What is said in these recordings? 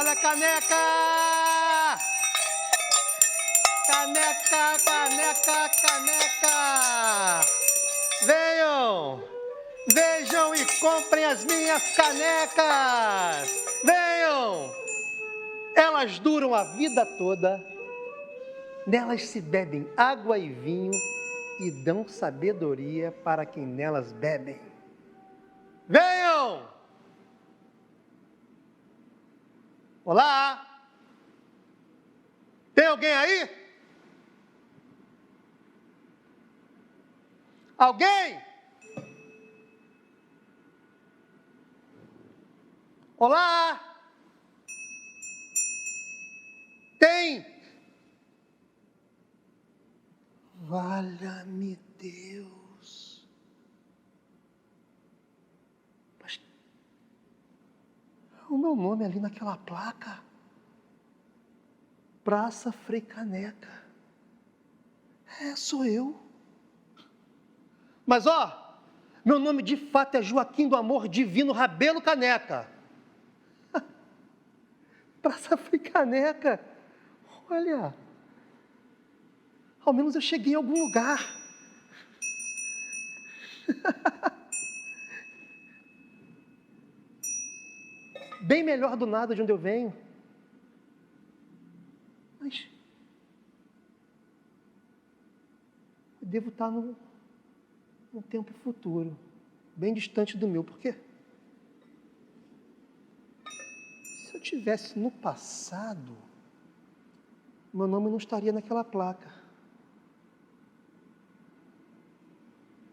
Olha a caneca! Caneca, caneca, caneca! Venham! Vejam e comprem as minhas canecas! Venham! Elas duram a vida toda. Nelas se bebem água e vinho e dão sabedoria para quem nelas bebem. Venham! Olá! Tem alguém aí? Alguém? Olá! Tem? Valha-me Deus! Mas o meu nome ali naquela placa. Praça Frei Caneca. Sou eu. Mas meu nome de fato é Joaquim do Amor Divino Rabelo Caneca. Praça Frei Caneca. Olha, ao menos eu cheguei em algum lugar. Bem melhor do nada de onde eu venho. Mas eu devo estar num tempo futuro, bem distante do meu. Por quê? Se eu estivesse no passado, meu nome não estaria naquela placa.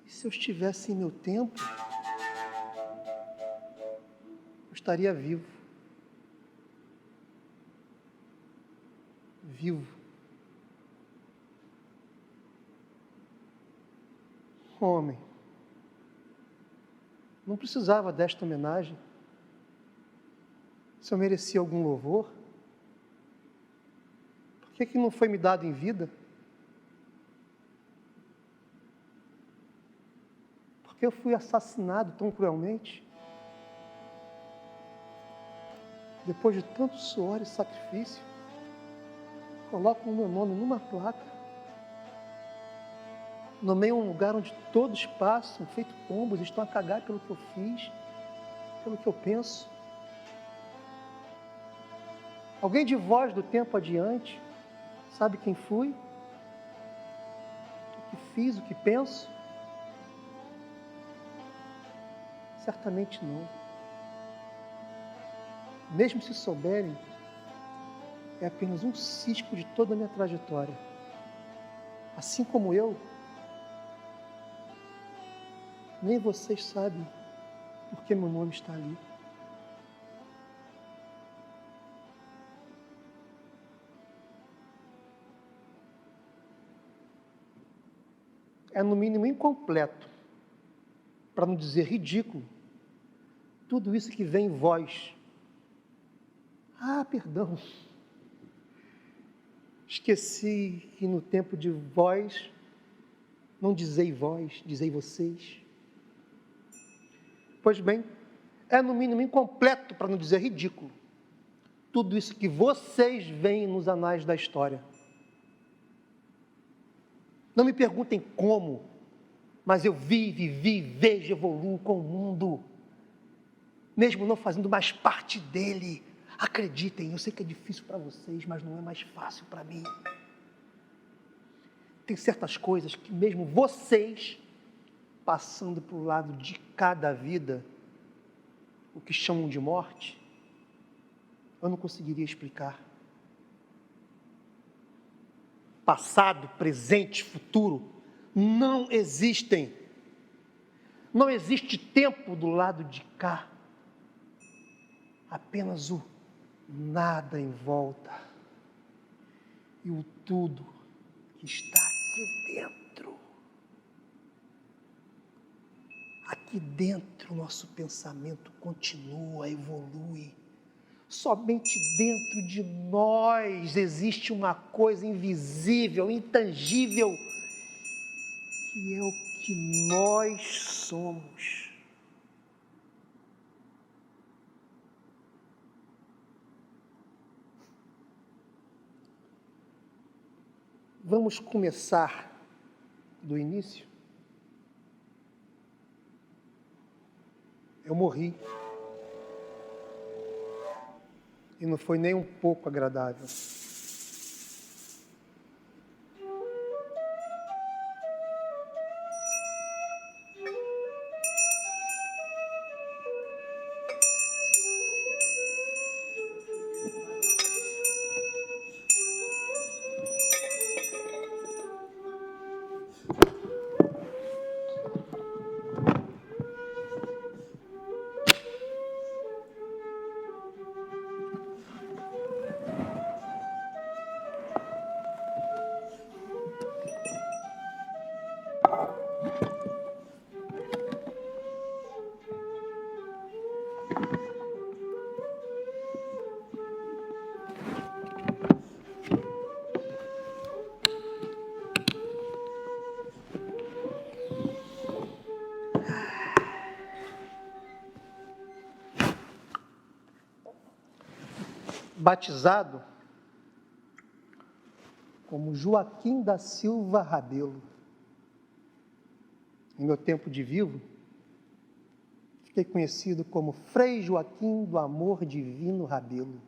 E se eu estivesse em meu tempo, eu estaria vivo. Vivo. Homem, não precisava desta homenagem. Se eu merecia algum louvor, por que não foi me dado em vida? Por que eu fui assassinado tão cruelmente? Depois de tanto suor e sacrifício, colocam o meu nome numa placa, nomeiam um lugar onde todos passam, feito pombos, estão a cagar pelo que eu fiz, pelo que eu penso. Alguém de vós do tempo adiante sabe quem fui? O que fiz, o que penso? Certamente não. Mesmo se souberem, é apenas um cisco de toda a minha trajetória. Assim como eu, nem vocês sabem por que meu nome está ali. É no mínimo incompleto, para não dizer ridículo, tudo isso que vem em vós. Perdão. Esqueci que no tempo de vós, não dizei vós, dizei vocês. Pois bem, é no mínimo incompleto, para não dizer ridículo, tudo isso que vocês veem nos anais da história. Não me perguntem como, mas eu vivi, vejo, evoluo com o mundo, mesmo não fazendo mais parte dele. Acreditem, eu sei que é difícil para vocês, mas não é mais fácil para mim. Tem certas coisas que mesmo vocês, passando para o lado de cada vida, o que chamam de morte, eu não conseguiria explicar. Passado, presente, futuro, não existem. Não existe tempo do lado de cá. Apenas o nada em volta. E o tudo que está aqui dentro. Aqui dentro, nosso pensamento continua, evolui. Somente dentro de nós existe uma coisa invisível, intangível, que é o que nós somos. Vamos começar do início? Eu morri. E não foi nem um pouco agradável. Batizado como Joaquim da Silva Rabelo. Em meu tempo de vivo, fiquei conhecido como Frei Joaquim do Amor Divino Rabelo.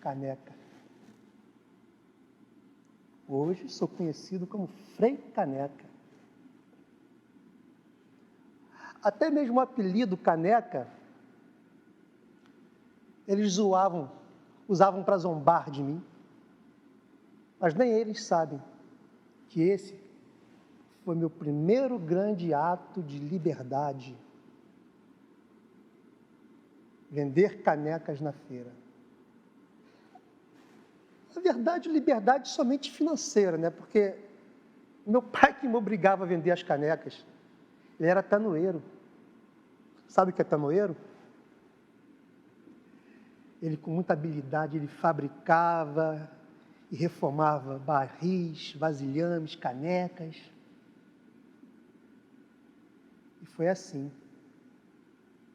Caneca. Hoje sou conhecido como Frei Caneca. Até mesmo o apelido Caneca, eles zoavam, usavam para zombar de mim. Mas nem eles sabem que esse foi meu primeiro grande ato de liberdade. Vender canecas na feira. Na verdade, liberdade somente financeira, né? Porque meu pai que me obrigava a vender as canecas. Ele era tanoeiro. Sabe o que é tanoeiro? Ele, com muita habilidade, ele fabricava e reformava barris, vasilhames, canecas. E foi assim,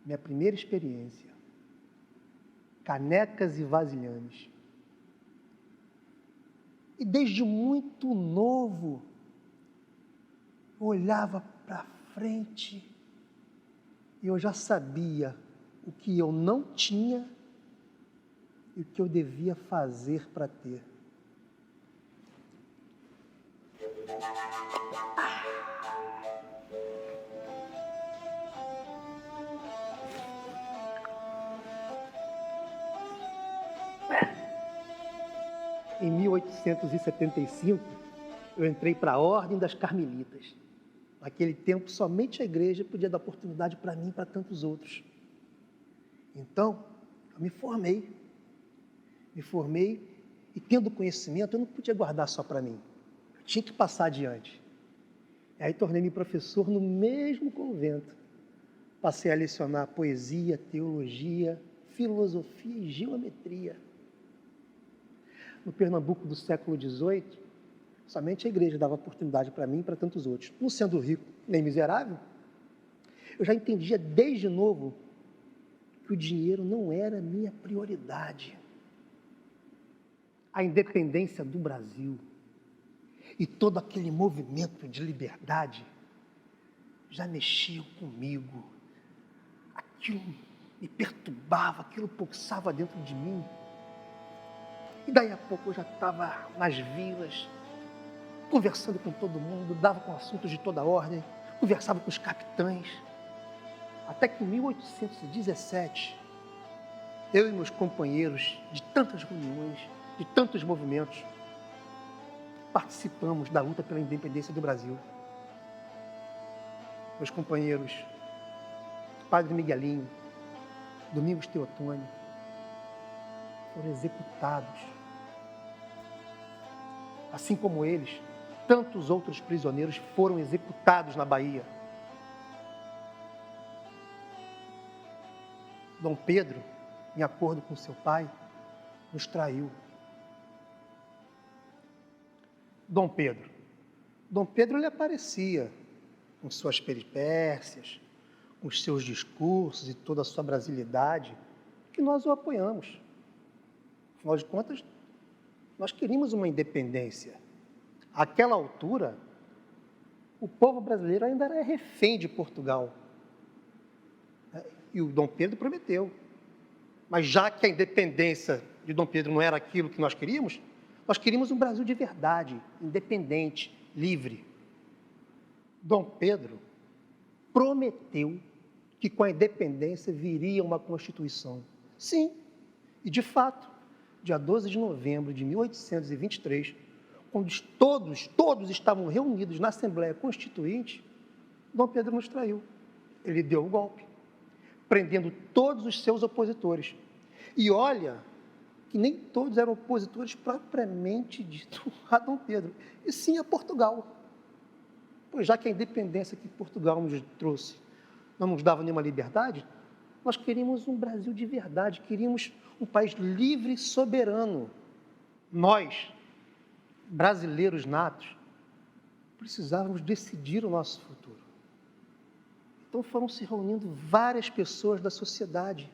minha primeira experiência. Canecas e vasilhames. E desde muito novo, eu olhava para frente e eu já sabia o que eu não tinha e o que eu devia fazer para ter. Em 1875, eu entrei para a Ordem das Carmelitas. Naquele tempo, somente a igreja podia dar oportunidade para mim e para tantos outros. Então, eu me formei. E tendo conhecimento, eu não podia guardar só para mim. Eu tinha que passar adiante. E aí tornei-me professor no mesmo convento. Passei a lecionar poesia, teologia, filosofia e geometria. No Pernambuco do século XVIII, somente a igreja dava oportunidade para mim e para tantos outros. Não sendo rico nem miserável, eu já entendia desde novo que o dinheiro não era minha prioridade. A independência do Brasil e todo aquele movimento de liberdade já mexiam comigo. Aquilo me perturbava, aquilo pulsava dentro de mim. E daí a pouco eu já estava nas vilas, conversando com todo mundo, dava com assuntos de toda ordem, conversava com os capitães. Até que em 1817, eu e meus companheiros de tantas reuniões, de tantos movimentos, participamos da luta pela independência do Brasil. Meus companheiros, Padre Miguelinho, Domingos Teotônio, foram executados. Assim como eles, tantos outros prisioneiros foram executados na Bahia. Dom Pedro, em acordo com seu pai, nos traiu. Dom Pedro ele aparecia com suas peripécias, com os seus discursos e toda a sua brasilidade, que nós o apoiamos. Afinal de contas, Nós queríamos uma independência. Àquela altura, o povo brasileiro ainda era refém de Portugal. E o Dom Pedro prometeu. Mas já que a independência de Dom Pedro não era aquilo que nós queríamos um Brasil de verdade, independente, livre. Dom Pedro prometeu que com a independência viria uma Constituição. Sim, e de fato, dia 12 de novembro de 1823, quando todos estavam reunidos na Assembleia Constituinte, Dom Pedro nos traiu. Ele deu o golpe, prendendo todos os seus opositores. E olha que nem todos eram opositores propriamente dito a Dom Pedro, e sim a Portugal. Pois já que a independência que Portugal nos trouxe não nos dava nenhuma liberdade, nós queríamos um Brasil de verdade, queríamos um país livre e soberano. Nós, brasileiros natos, precisávamos decidir o nosso futuro. Então foram se reunindo várias pessoas da sociedade,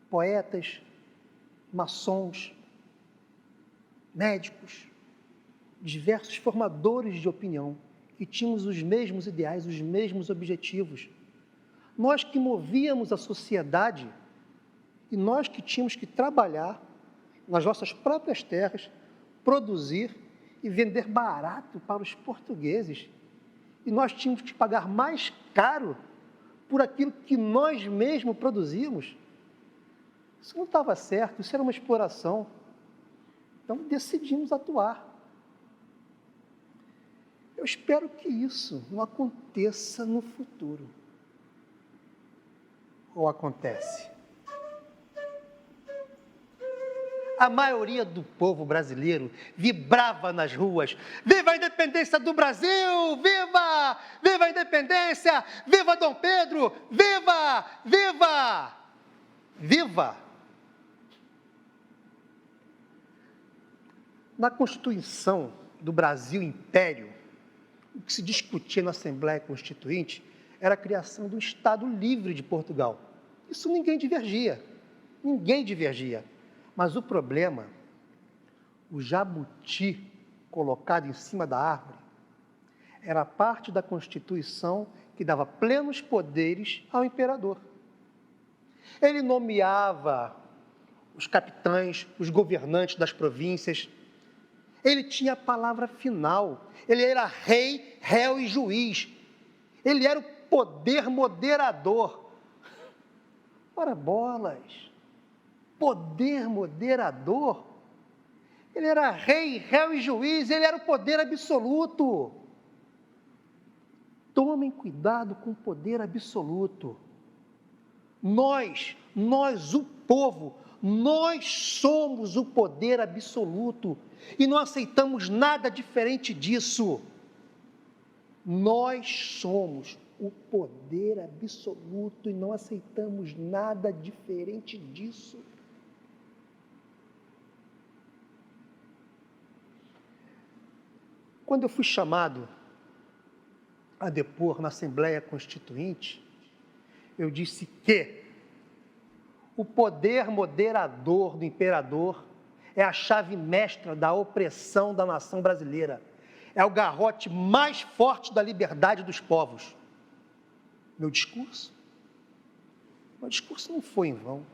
poetas, maçons, médicos, diversos formadores de opinião, que tínhamos os mesmos ideais, os mesmos objetivos. Nós que movíamos a sociedade e nós que tínhamos que trabalhar nas nossas próprias terras, produzir e vender barato para os portugueses. E nós tínhamos que pagar mais caro por aquilo que nós mesmos produzíamos. Isso não estava certo, isso era uma exploração. Então decidimos atuar. Eu espero que isso não aconteça no futuro. Ou acontece? A maioria do povo brasileiro vibrava nas ruas. Viva a independência do Brasil! Viva! Viva a independência! Viva Dom Pedro! Viva! Viva! Viva! Na Constituição do Brasil Império, o que se discutia na Assembleia Constituinte era a criação do Estado livre de Portugal. Isso ninguém divergia. Mas o problema, o jabuti colocado em cima da árvore, era parte da Constituição que dava plenos poderes ao imperador. Ele nomeava os capitães, os governantes das províncias. Ele tinha a palavra final. Ele era rei, réu e juiz. Ele era o poder moderador. Ora bolas! Poder moderador? Ele era rei, réu e juiz, ele era o poder absoluto. Tomem cuidado com o poder absoluto. Nós, o povo, nós somos o poder absoluto e não aceitamos nada diferente disso. Nós somos o poder absoluto e não aceitamos nada diferente disso. Quando eu fui chamado a depor na Assembleia Constituinte, eu disse que o poder moderador do imperador é a chave mestra da opressão da nação brasileira. É o garrote mais forte da liberdade dos povos. Meu discurso não foi em vão.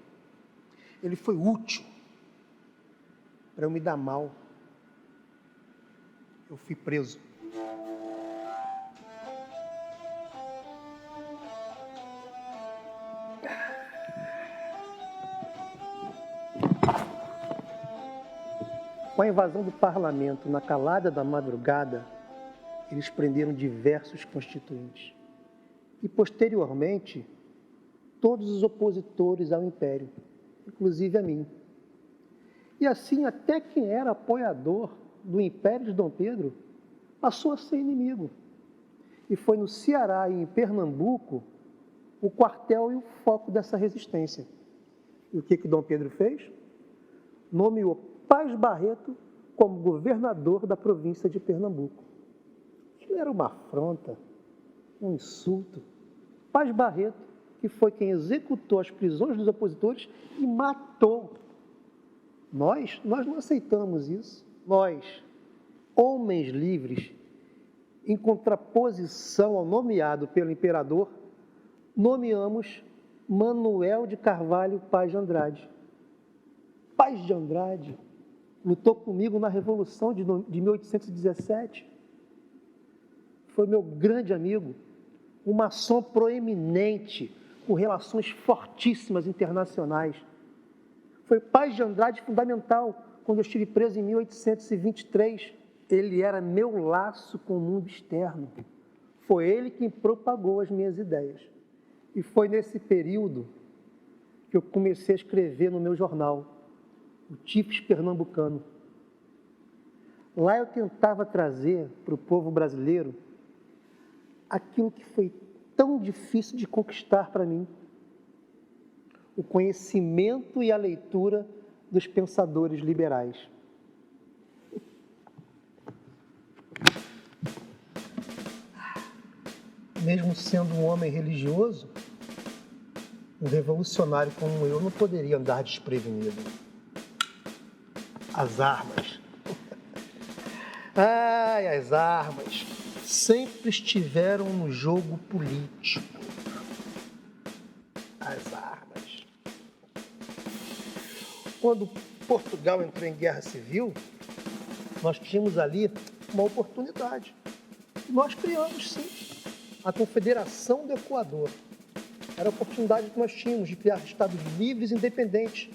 Ele foi útil para eu me dar mal. Eu fui preso. Com a invasão do parlamento na calada da madrugada, eles prenderam diversos constituintes. E, posteriormente, todos os opositores ao império, inclusive a mim. E assim, até quem era apoiador do império de Dom Pedro passou a ser inimigo. E foi no Ceará e em Pernambuco o quartel e o foco dessa resistência. E o que Dom Pedro fez? Nomeou Paz Barreto como governador da província de Pernambuco. Isso era uma afronta, um insulto. Paz Barreto, que foi quem executou as prisões dos opositores e matou Nós não aceitamos isso. Nós, homens livres, em contraposição ao nomeado pelo imperador, nomeamos Manuel de Carvalho Paz de Andrade. Paz de Andrade lutou comigo na Revolução de 1817. Foi meu grande amigo, um maçom proeminente, com relações fortíssimas internacionais. Foi Paz de Andrade fundamental quando eu estive preso em 1823. Ele era meu laço com o mundo externo. Foi ele quem propagou as minhas ideias. E foi nesse período que eu comecei a escrever no meu jornal, o Tifes Pernambucano. Lá eu tentava trazer para o povo brasileiro aquilo que foi tão difícil de conquistar para mim: o conhecimento e a leitura dos pensadores liberais. Mesmo sendo um homem religioso, um revolucionário como eu não poderia andar desprevenido. As armas. Ai, as armas sempre estiveram no jogo político. As armas. Quando Portugal entrou em guerra civil, nós tínhamos ali uma oportunidade. Nós criamos, sim, a Confederação do Equador. Era a oportunidade que nós tínhamos de criar estados livres e independentes,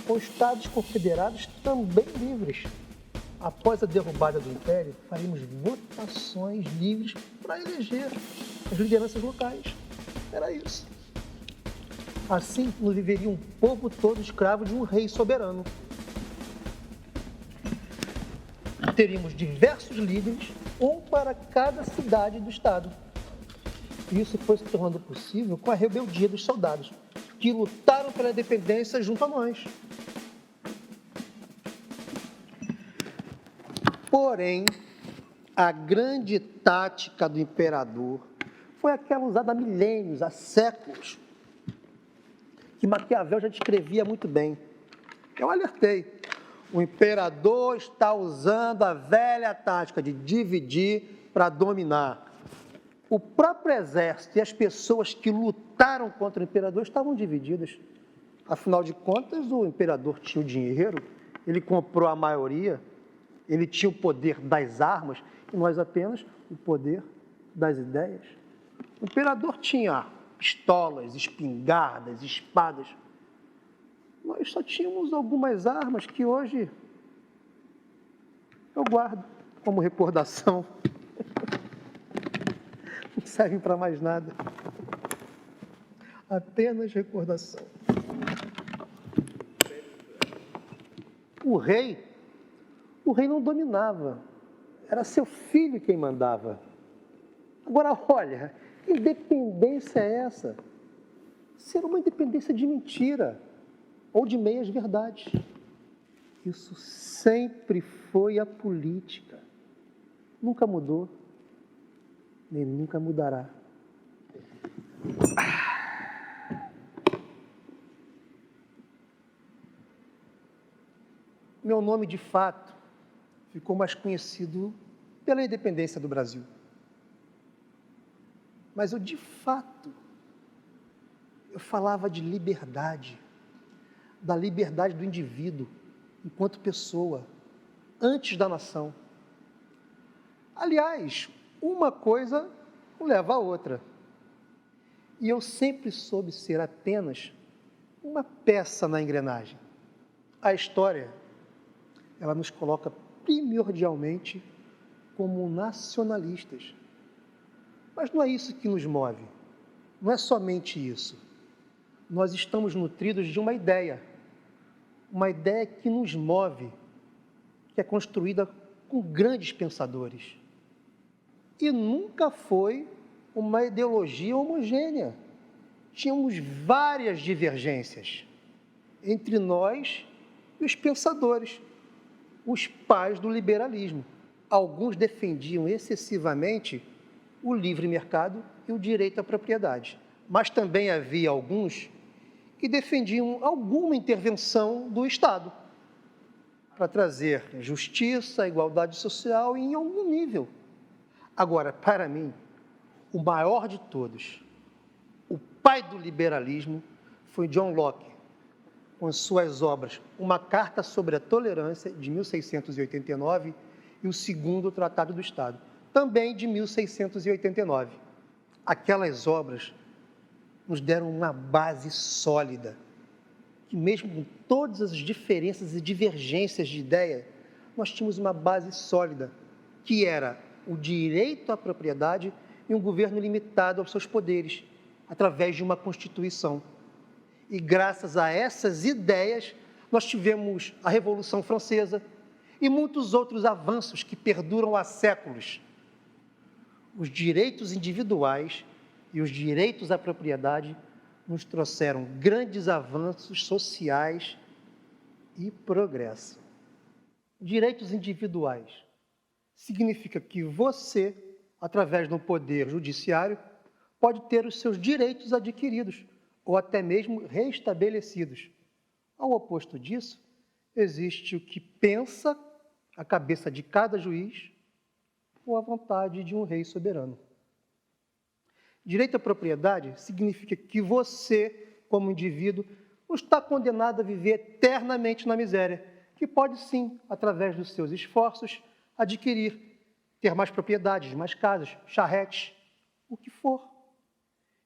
com estados confederados também livres. Após a derrubada do Império, faríamos votações livres para eleger as lideranças locais. Era isso. Assim, não viveria um povo todo escravo de um rei soberano. Teríamos diversos líderes, um para cada cidade do estado. Isso foi se tornando possível com a rebeldia dos soldados, que lutaram pela independência junto a nós. Porém, a grande tática do imperador foi aquela usada há milênios, há séculos, que Maquiavel já descrevia muito bem. Eu alertei. O imperador está usando a velha tática de dividir para dominar. O próprio exército e as pessoas que lutaram contra o imperador estavam divididas. Afinal de contas, o imperador tinha o dinheiro, ele comprou a maioria, ele tinha o poder das armas e nós apenas o poder das ideias. O imperador tinha pistolas, espingardas, espadas. Nós só tínhamos algumas armas que hoje eu guardo como recordação. Não servem para mais nada. Apenas recordação. O rei não dominava. Era seu filho quem mandava. Agora, olha, que independência é essa? Ser uma independência de mentira ou de meias verdades. Isso sempre foi a política. Nunca mudou, nem nunca mudará. Meu nome, de fato, ficou mais conhecido pela independência do Brasil. Mas eu, de fato, eu falava de liberdade, da liberdade do indivíduo, enquanto pessoa, antes da nação. Aliás, uma coisa não leva a outra. E eu sempre soube ser apenas uma peça na engrenagem. A história, ela nos coloca primordialmente como nacionalistas. Mas não é isso que nos move. Não é somente isso. Nós estamos nutridos de uma ideia que nos move, que é construída com grandes pensadores. E nunca foi uma ideologia homogênea. Tínhamos várias divergências entre nós e os pensadores, os pais do liberalismo. Alguns defendiam excessivamente o livre mercado e o direito à propriedade. Mas também havia alguns que defendiam alguma intervenção do Estado. para trazer justiça, igualdade social em algum nível. Agora, para mim, o maior de todos, o pai do liberalismo, foi John Locke, com suas obras Uma Carta sobre a Tolerância, de 1689, e o Segundo Tratado do Estado, também de 1689. Aquelas obras nos deram uma base sólida, que mesmo com todas as diferenças e divergências de ideia, nós tínhamos uma base sólida, que era o direito à propriedade e um governo limitado aos seus poderes, através de uma Constituição. E graças a essas ideias, nós tivemos a Revolução Francesa e muitos outros avanços que perduram há séculos. Os direitos individuais e os direitos à propriedade nos trouxeram grandes avanços sociais e progresso. Direitos individuais significa que você, através do poder judiciário, pode ter os seus direitos adquiridos ou até mesmo restabelecidos. Ao oposto disso, existe o que pensa a cabeça de cada juiz ou a vontade de um rei soberano. Direito à propriedade significa que você, como indivíduo, não está condenado a viver eternamente na miséria, que pode sim, através dos seus esforços, adquirir, ter mais propriedades, mais casas, charretes, o que for.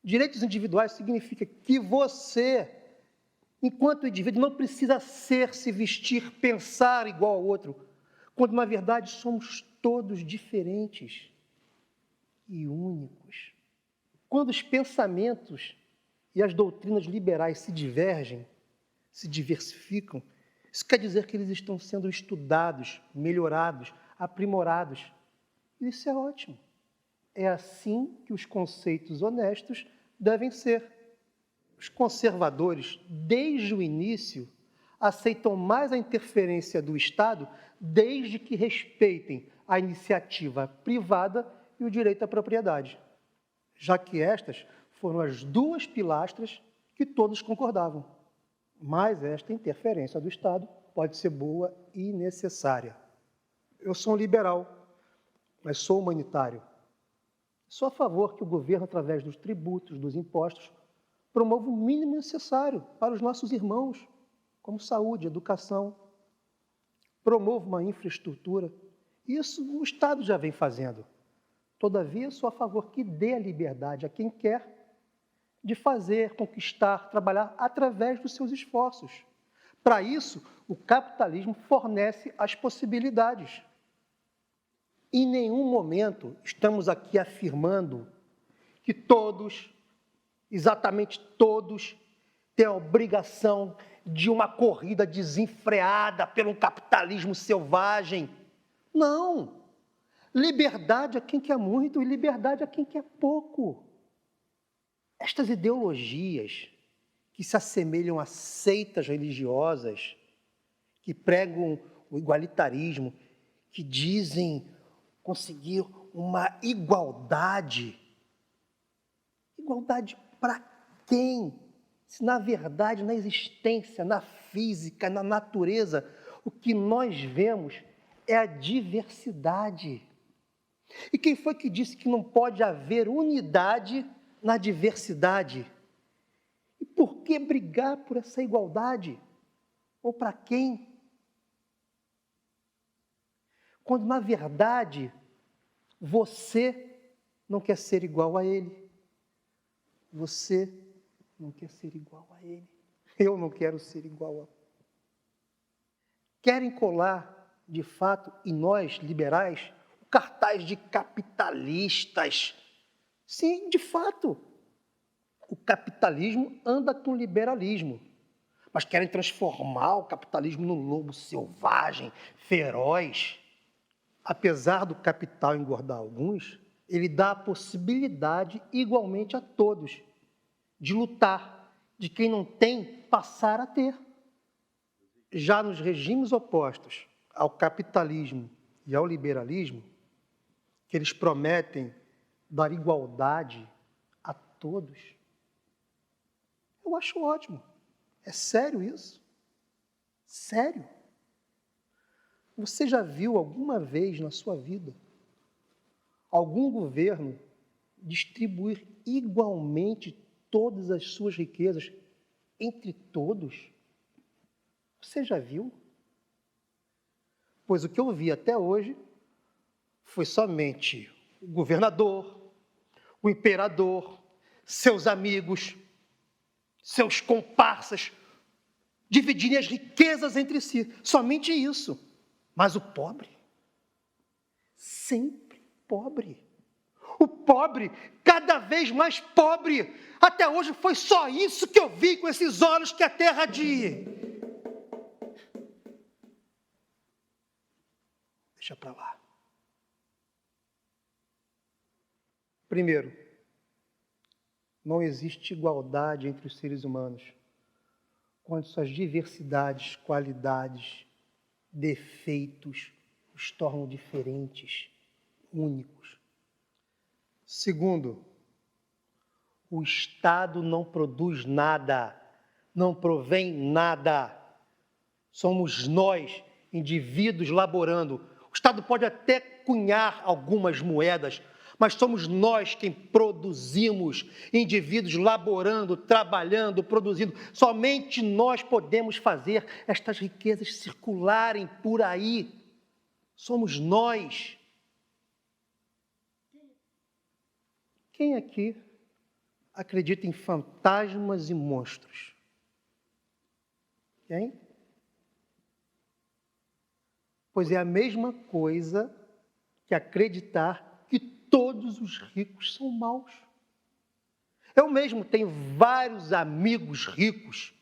Direitos individuais significa que você, enquanto indivíduo, não precisa ser, se vestir, pensar igual ao outro, quando na verdade somos todos diferentes e únicos. Quando os pensamentos e as doutrinas liberais se divergem, se diversificam, isso quer dizer que eles estão sendo estudados, melhorados, aprimorados. Isso é ótimo. É assim que os conceitos honestos devem ser. Os conservadores, desde o início, aceitam mais a interferência do Estado, desde que respeitem a iniciativa privada e o direito à propriedade, já que estas foram as duas pilastras que todos concordavam. Mas esta interferência do Estado pode ser boa e necessária. Eu sou um liberal, mas sou humanitário. Sou a favor que o governo, através dos tributos, dos impostos, promova o mínimo necessário para os nossos irmãos, como saúde, educação. Promova uma infraestrutura. Isso o Estado já vem fazendo. Todavia, sou a favor que dê a liberdade a quem quer de fazer, conquistar, trabalhar através dos seus esforços. Para isso, o capitalismo fornece as possibilidades. Em nenhum momento estamos aqui afirmando que todos, exatamente todos, têm a obrigação de uma corrida desenfreada pelo capitalismo selvagem. Não! Liberdade a quem quer muito e liberdade a quem quer pouco. Estas ideologias que se assemelham a seitas religiosas, que pregam o igualitarismo, que dizem conseguir uma igualdade. Igualdade para quem? Se na verdade, na existência, na física, na natureza, o que nós vemos é a diversidade. E quem foi que disse que não pode haver unidade na diversidade? E por que brigar por essa igualdade? Ou para quem? Quando, na verdade, você não quer ser igual a ele. Você não quer ser igual a ele. Eu não quero ser igual a ele. Querem colar, de fato, em nós, liberais, o cartaz de capitalistas. Sim, de fato, o capitalismo anda com o liberalismo, mas querem transformar o capitalismo num lobo selvagem, feroz. Apesar do capital engordar alguns, ele dá a possibilidade igualmente a todos de lutar, de quem não tem, passar a ter. Já nos regimes opostos ao capitalismo e ao liberalismo, que eles prometem dar igualdade a todos, eu acho ótimo. É sério isso? Sério? Você já viu alguma vez na sua vida algum governo distribuir igualmente todas as suas riquezas entre todos? Você já viu? Pois o que eu vi até hoje foi somente o governador, o imperador, seus amigos, seus comparsas, dividirem as riquezas entre si. Somente isso. Mas o pobre, sempre pobre. O pobre, cada vez mais pobre. Até hoje foi só isso que eu vi com esses olhos que a terra de... Deixa para lá. Primeiro, não existe igualdade entre os seres humanos, quando suas diversidades, qualidades, defeitos os tornam diferentes, únicos. Segundo, o Estado não produz nada, não provém nada. Somos nós, indivíduos, laborando. O Estado pode até cunhar algumas moedas, mas somos nós quem produzimos, indivíduos laborando, trabalhando, produzindo. Somente nós podemos fazer estas riquezas circularem por aí. Somos nós. Quem aqui acredita em fantasmas e monstros? Quem? Pois é a mesma coisa que acreditar que todos os ricos são maus. Eu mesmo tenho vários amigos ricos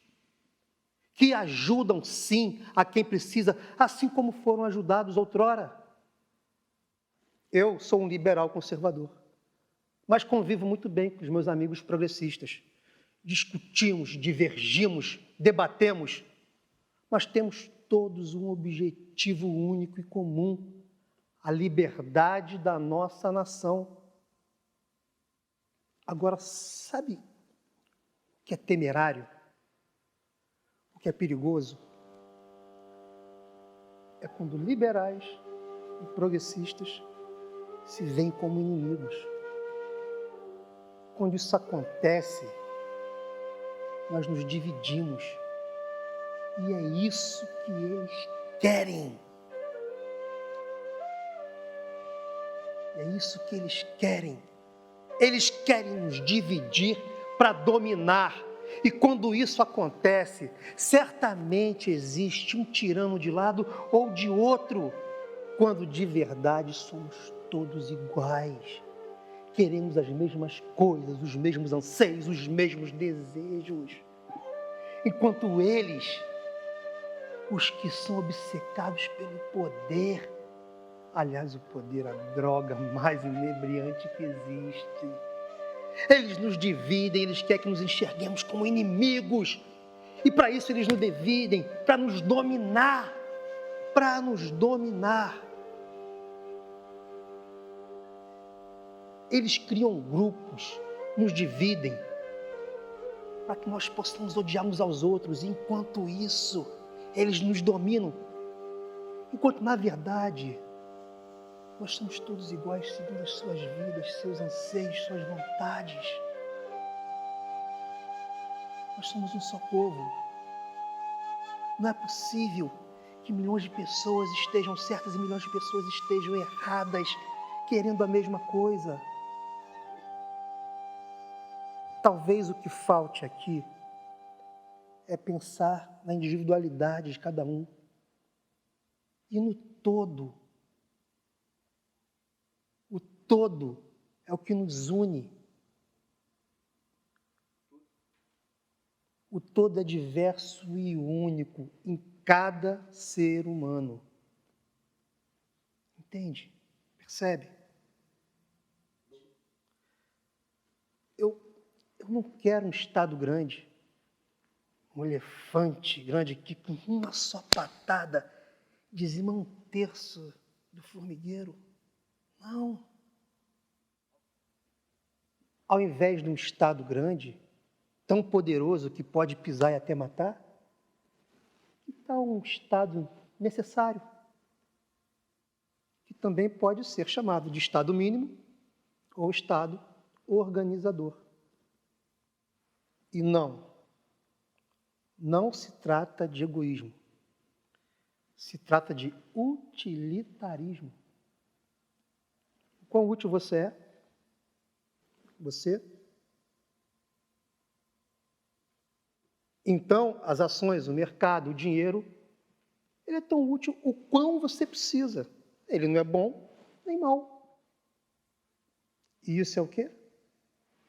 que ajudam, sim, a quem precisa, assim como foram ajudados outrora. Eu sou um liberal conservador, mas convivo muito bem com os meus amigos progressistas. Discutimos, divergimos, debatemos, mas temos todos um objetivo único e comum: a liberdade da nossa nação. Agora, sabe o que é temerário? O que é perigoso? É quando liberais e progressistas se veem como inimigos. Quando isso acontece, nós nos dividimos. E é isso que eles querem. É isso que eles querem. Eles querem nos dividir para dominar. E quando isso acontece, certamente existe um tirano de lado ou de outro, quando de verdade somos todos iguais. Queremos as mesmas coisas, os mesmos anseios, os mesmos desejos. Enquanto eles, os que são obcecados pelo poder, aliás, o poder é a droga mais inebriante que existe. Eles nos dividem, eles querem que nos enxerguemos como inimigos. E para isso eles nos dividem, para nos dominar. Para nos dominar. Eles criam grupos, nos dividem, para que nós possamos odiar uns aos outros. E enquanto isso, eles nos dominam. Enquanto, na verdade, nós somos todos iguais, segundo as suas vidas, seus anseios, suas vontades. Nós somos um só povo. Não é possível que milhões de pessoas estejam certas e milhões de pessoas estejam erradas, querendo a mesma coisa. Talvez o que falte aqui é pensar na individualidade de cada um e no todo. O todo é o que nos une. O todo é diverso e único em cada ser humano. Entende? Percebe? Eu não quero um Estado grande, um elefante grande que com uma só patada dizima 1/3 do formigueiro. Não. Ao invés de um Estado grande, tão poderoso que pode pisar e até matar, que tal um Estado necessário, também pode ser chamado de Estado mínimo ou Estado organizador. E não se trata de egoísmo. Se trata de utilitarismo. Quão útil você é? Você? Então, as ações, o mercado, o dinheiro, ele é tão útil o quão você precisa. Ele não é bom nem mau. E isso é o quê?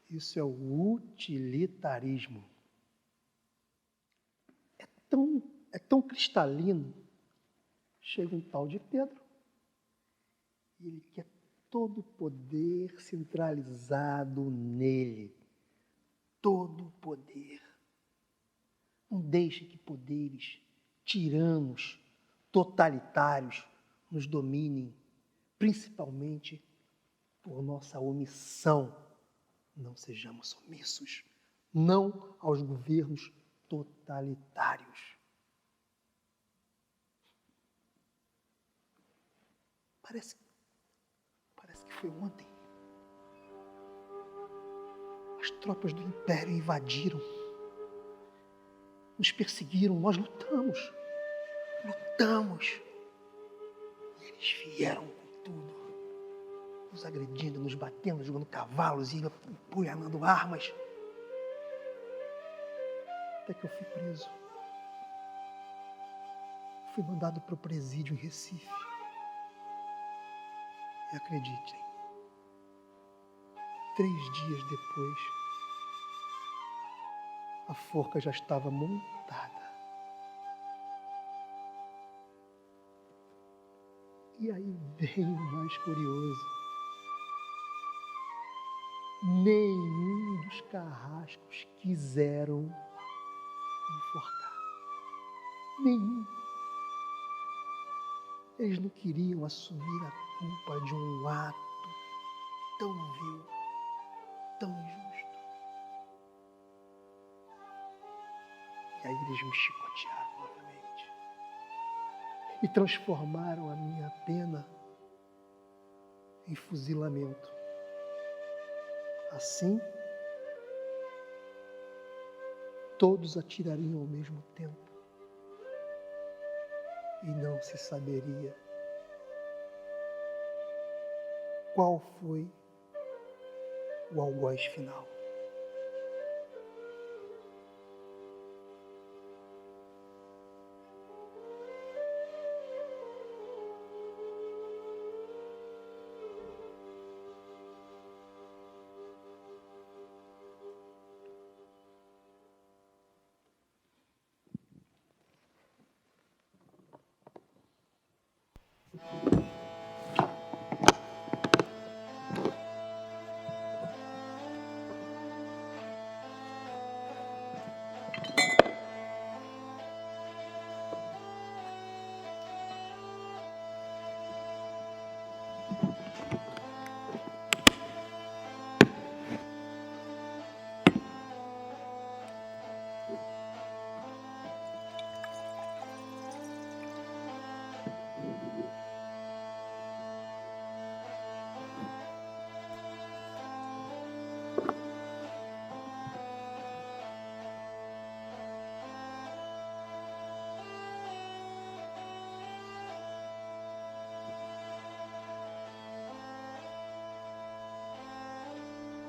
Isso é o utilitarismo. É tão cristalino. Chega um tal de Pedro e ele quer todo o poder centralizado nele. Todo o poder. Não deixe que poderes tiranos, totalitários, nos dominem, principalmente por nossa omissão. Não sejamos omissos, não aos governos totalitários. Parece que foi ontem. As tropas do Império invadiram, nos perseguiram, nós lutamos. E eles vieram com tudo, nos agredindo, nos batendo, jogando cavalos e empunhalando armas. Até que eu fui preso. Fui mandado para o presídio em Recife. E acreditem, 3 dias depois, a forca já estava montada. E aí vem o mais curioso. Nenhum dos carrascos quiseram me enforcar. Nenhum. Eles não queriam assumir a culpa de um ato tão vil, tão injusto. E aí eles me chicotearam novamente e transformaram a minha pena em fuzilamento. Assim, todos atirariam ao mesmo tempo e não se saberia qual foi o algoz final.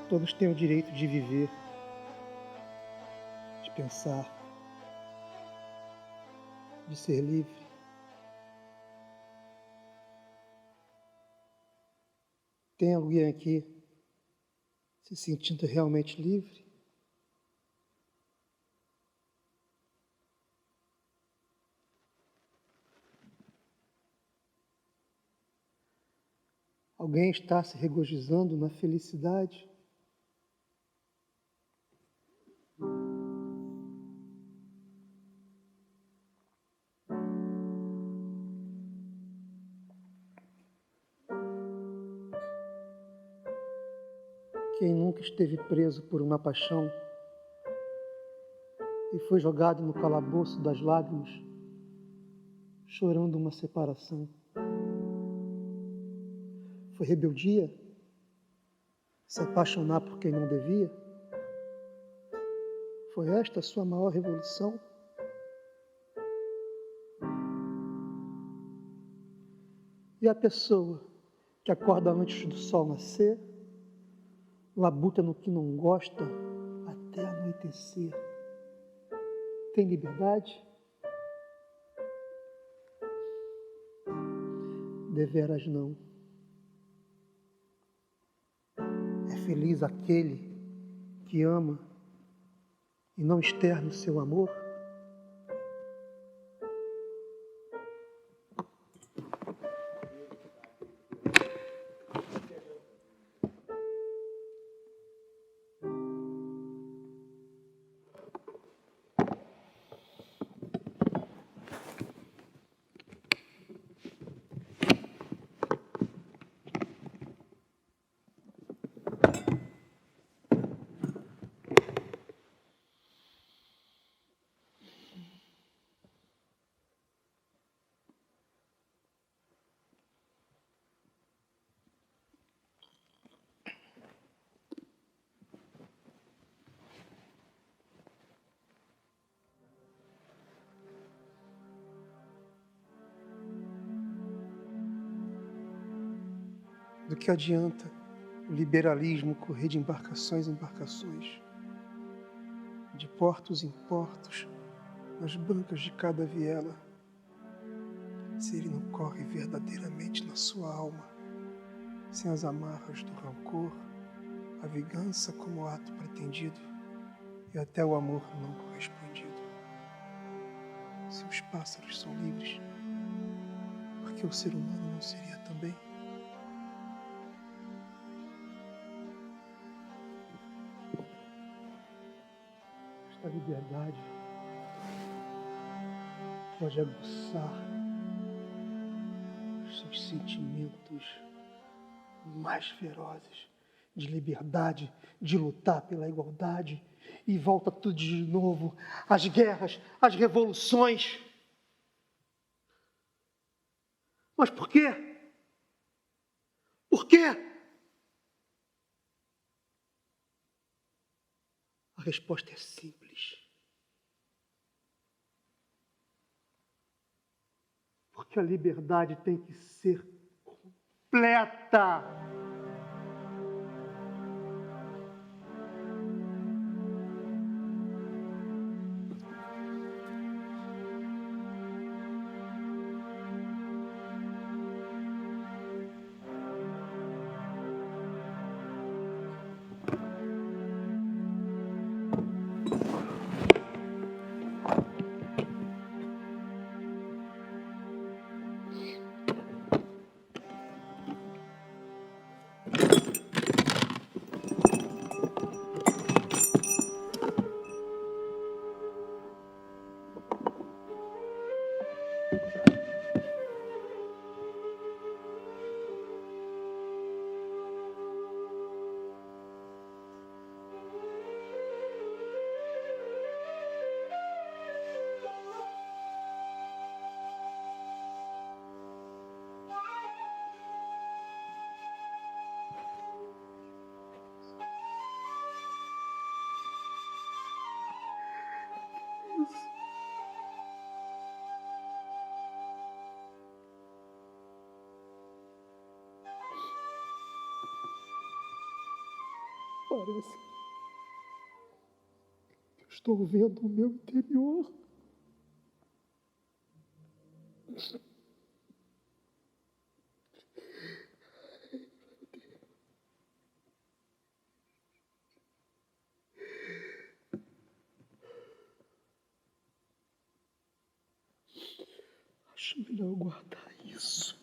Todos têm o direito de viver, de pensar, de ser livre. Tem alguém aqui se sentindo realmente livre? Alguém está se regozijando na felicidade? Quem nunca esteve preso por uma paixão e foi jogado no calabouço das lágrimas, chorando uma separação? Foi rebeldia? Se apaixonar por quem não devia? Foi esta a sua maior revolução? E a pessoa que acorda antes do sol nascer, labuta no que não gosta até anoitecer, tem liberdade? Deveras não. É feliz aquele que ama e não externa o seu amor? Do que adianta o liberalismo correr de embarcações em embarcações, de portos em portos, nas bancas de cada viela, se ele não corre verdadeiramente na sua alma, sem as amarras do rancor, a vingança como ato pretendido e até o amor não correspondido? Se os pássaros são livres, por que o ser humano não seria também? Esta liberdade pode aguçar os seus sentimentos mais ferozes de liberdade, de lutar pela igualdade, e volta tudo de novo, as guerras, as revoluções. Mas por quê? Por quê? A resposta é simples. Porque a liberdade tem que ser completa. Parece que eu estou vendo o meu interior. Acho melhor guardar isso.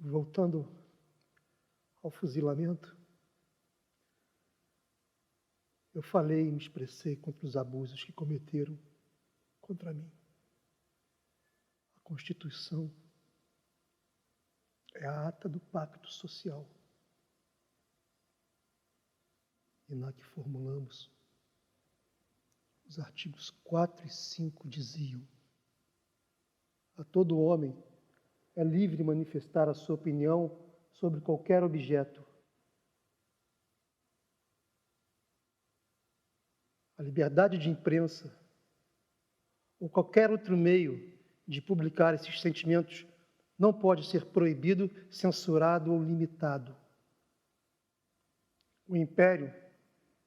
Voltando ao fuzilamento, Eu falei e me expressei contra os abusos que cometeram contra mim. A Constituição é a ata do pacto social. E na que formulamos, os artigos 4 e 5 diziam: a todo homem é livre de manifestar a sua opinião sobre qualquer objeto. A liberdade de imprensa ou qualquer outro meio de publicar esses sentimentos não pode ser proibido, censurado ou limitado. O Império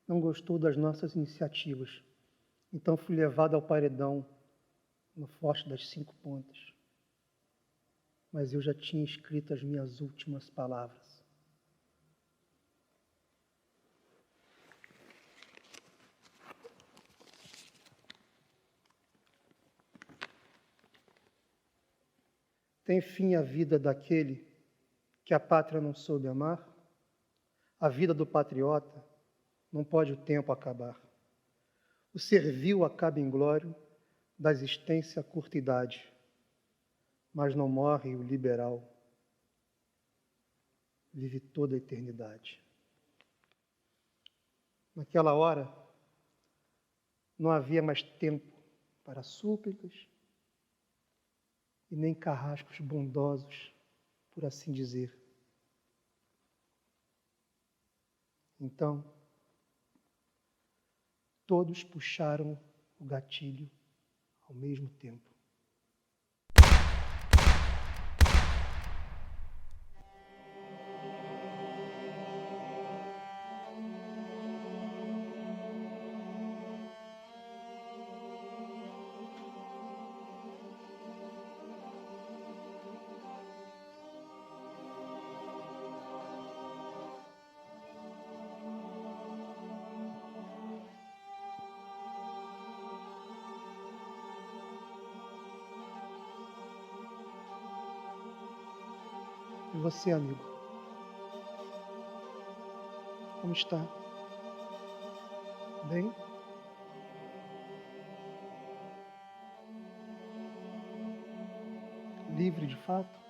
não gostou das nossas iniciativas, então fui levado ao paredão no Forte das 5 Pontas. Mas eu já tinha escrito as minhas últimas palavras. Tem fim a vida daquele que a pátria não soube amar? A vida do patriota não pode o tempo acabar. O servil acaba inglório, da existência a curta idade, mas não morre o liberal, vive toda a eternidade. Naquela hora, não havia mais tempo para súplicas e nem carrascos bondosos, por assim dizer. Então, todos puxaram o gatilho ao mesmo tempo. E você, amigo? Como está? Bem? Livre de fato?